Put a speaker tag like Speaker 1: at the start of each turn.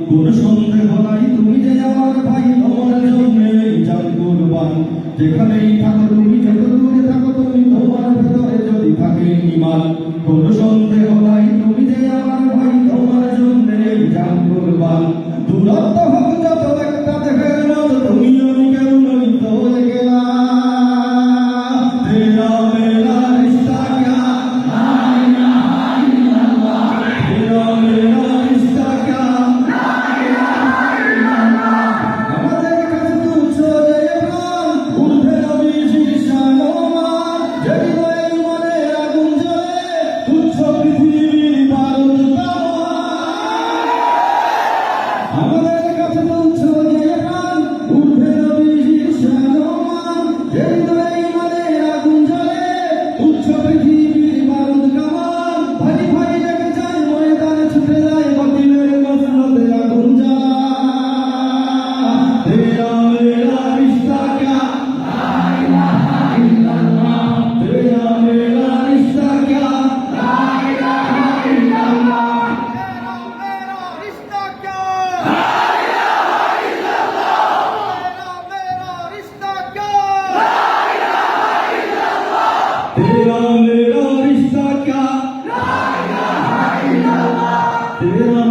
Speaker 1: কোন সন্দেহ নাই তুমি যে আমার ভাই, তোমার জন্যই জান কুরবান। যেখানেই থাকো তুমি, যত দূরে থাকো তুমি, তোমার ভেতরে যদি থাকে ঈমান, কোন সন্দেহ নাই তুমি যে আমার ভাই, তোমার জন্যই জান কুরবান। দূরত্ব হোক যত একটা দেহের মতো, তুমি আমি কেউ নই তো একলা। তেরা মেরা রিশতা ক্যা, লা ইলাহা ইল্লাল্লাহ। তেরা মেরা রিশতা ক্যা, আমাদের কাছে তুচ্ছ যে প্রাণ, উঠবে নবীজির শানমান। হৃদয়ে ইমানের আগুন জ্বলে, তুচ্ছ পৃথিবীর বারুদ কামান। ভাই ভাই লেগে যায় ময়দানে, ছুটে যায় বাতিলের মসনদে আগুন জ্বালা। তেরা মেরা রিশতা ক্যা, লা ইলাহা ইল্লাল্লাহ। তেরা মেরা রিশতা ক্যা, লা ইলাহা ইল্লাল্লাহ। तेरा मेरा रिश्ता क्या, ला इलाहा इल्लल्लाह। तेरा